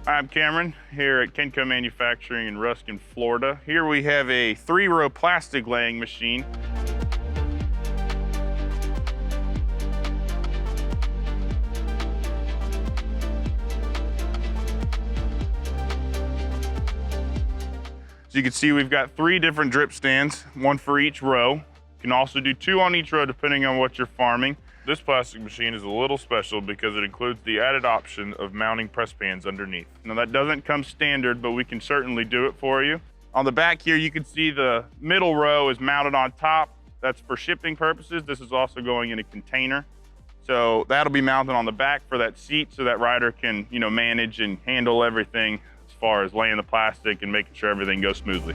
I'm Cameron here at Kennco Manufacturing in Ruskin, Florida. Here we have a 3-row plastic laying machine. So you can see we've got 3 different drip stands, 1 for each row. You can also do 2 on each row depending on what you're farming. This plastic machine is a little special because it includes the added option of mounting press pans underneath. Now that doesn't come standard, but we can certainly do it for you. On the back here, you can see the middle row is mounted on top. That's for shipping purposes. This is also going in a container. So that'll be mounted on the back for that seat so that rider can, manage and handle everything as far as laying the plastic and making sure everything goes smoothly.